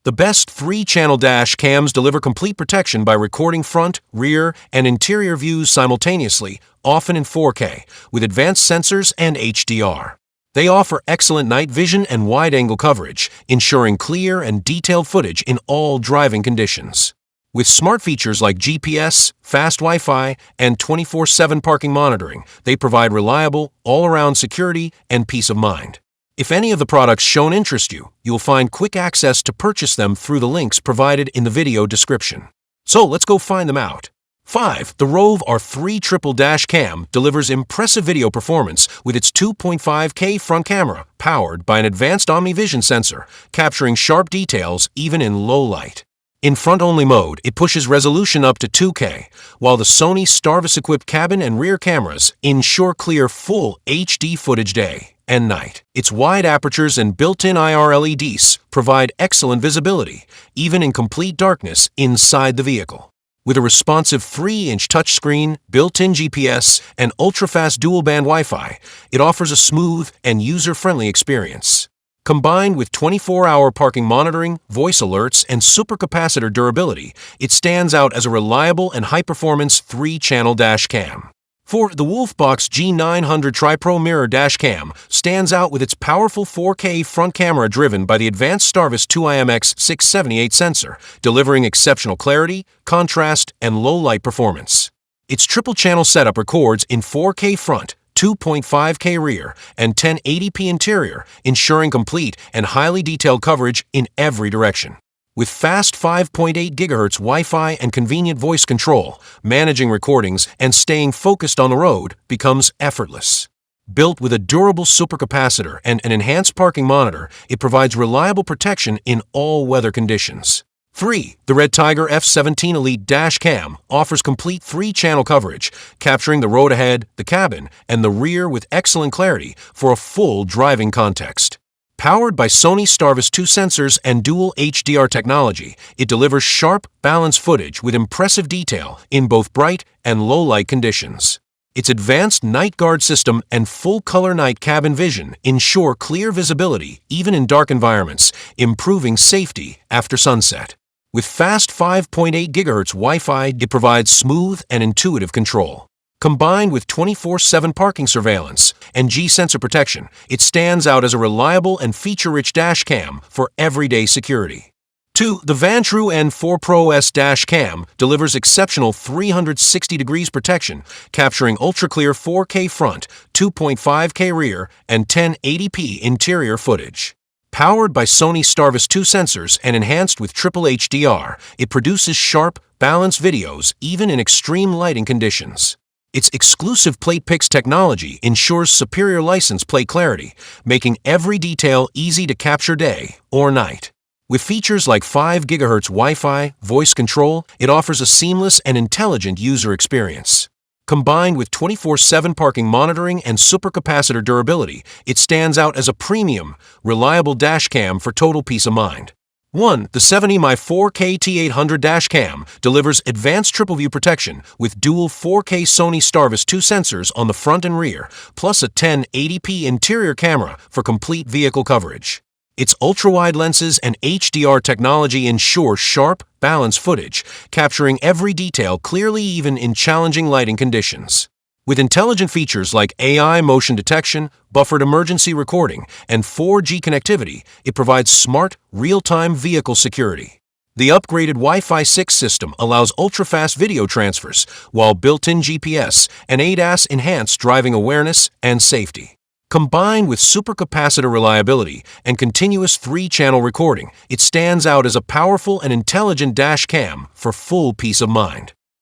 The best 3-channel dash cams deliver complete protection by recording front, rear, and interior views simultaneously, often in 4K, with advanced sensors and HDR. They offer excellent night vision and wide-angle coverage, ensuring clear and detailed footage in all driving conditions. With smart features like GPS, fast Wi-Fi, and 24/7 parking monitoring, they provide reliable, all-around security and peace of mind. If any of the products shown interest you, you'll find quick access to purchase them through the links provided in the video description. So let's go find them out. 5. The ROVE R3 Triple Dash Cam delivers impressive video performance with its 2.5K front camera, powered by an advanced OmniVision sensor, capturing sharp details even in low light. In front-only mode, it pushes resolution up to 2K, while the Sony Starvis-equipped cabin and rear cameras ensure clear full HD footage day and night. Its wide apertures and built-in IR LEDs provide excellent visibility, even in complete darkness inside the vehicle. With a responsive 3-inch touchscreen, built-in GPS, and ultra-fast dual-band Wi-Fi, it offers a smooth and user-friendly experience. Combined with 24-hour parking monitoring, voice alerts, and supercapacitor durability, it stands out as a reliable and high-performance 3-channel dash cam. 4. The WOLFBOX G900 TriPro Mirror Dash Cam stands out with its powerful 4K front camera driven by the advanced Starvis 2IMX678 sensor, delivering exceptional clarity, contrast, and low-light performance. Its triple-channel setup records in 4K front, 2.5K rear, and 1080p interior, ensuring complete and highly detailed coverage in every direction. With fast 5.8 GHz Wi-Fi and convenient voice control, managing recordings and staying focused on the road becomes effortless. Built with a durable supercapacitor and an enhanced parking monitor, it provides reliable protection in all weather conditions. 3. The Redtiger F17 Elite Dash Cam offers complete 3-channel coverage, capturing the road ahead, the cabin, and the rear with excellent clarity for a full driving context. Powered by Sony Starvis 2 sensors and dual HDR technology, it delivers sharp, balanced footage with impressive detail in both bright and low-light conditions. Its advanced night guard system and full-color night cabin vision ensure clear visibility even in dark environments, improving safety after sunset. With fast 5.8 GHz Wi-Fi, it provides smooth and intuitive control. Combined with 24/7 parking surveillance and G-sensor protection, it stands out as a reliable and feature-rich dash cam for everyday security. 2. The Vantrue N4 Pro S dash cam delivers exceptional 360 degrees protection, capturing ultra-clear 4K front, 2.5K rear, and 1080p interior footage. Powered by Sony Starvis 2 sensors and enhanced with triple HDR, it produces sharp, balanced videos even in extreme lighting conditions. Its exclusive PlatePix technology ensures superior license plate clarity, making every detail easy to capture day or night. With features like 5 GHz Wi-Fi, voice control, it offers a seamless and intelligent user experience. Combined with 24/7 parking monitoring and supercapacitor durability, it stands out as a premium, reliable dash cam for total peace of mind. 1. The 70mm 4K T800 dash cam delivers advanced triple view protection with dual 4K Sony Starvis 2 sensors on the front and rear, plus a 1080p interior camera for complete vehicle coverage. Its ultra-wide lenses and HDR technology ensure sharp, balanced footage, capturing every detail clearly even in challenging lighting conditions. With intelligent features like AI motion detection, buffered emergency recording, and 4G connectivity, it provides smart, real-time vehicle security. The upgraded Wi-Fi 6 system allows ultra-fast video transfers, while built-in GPS and ADAS enhance driving awareness and safety. Combined with supercapacitor reliability and continuous 3-channel recording, it stands out as a powerful and intelligent dash cam for full peace of mind.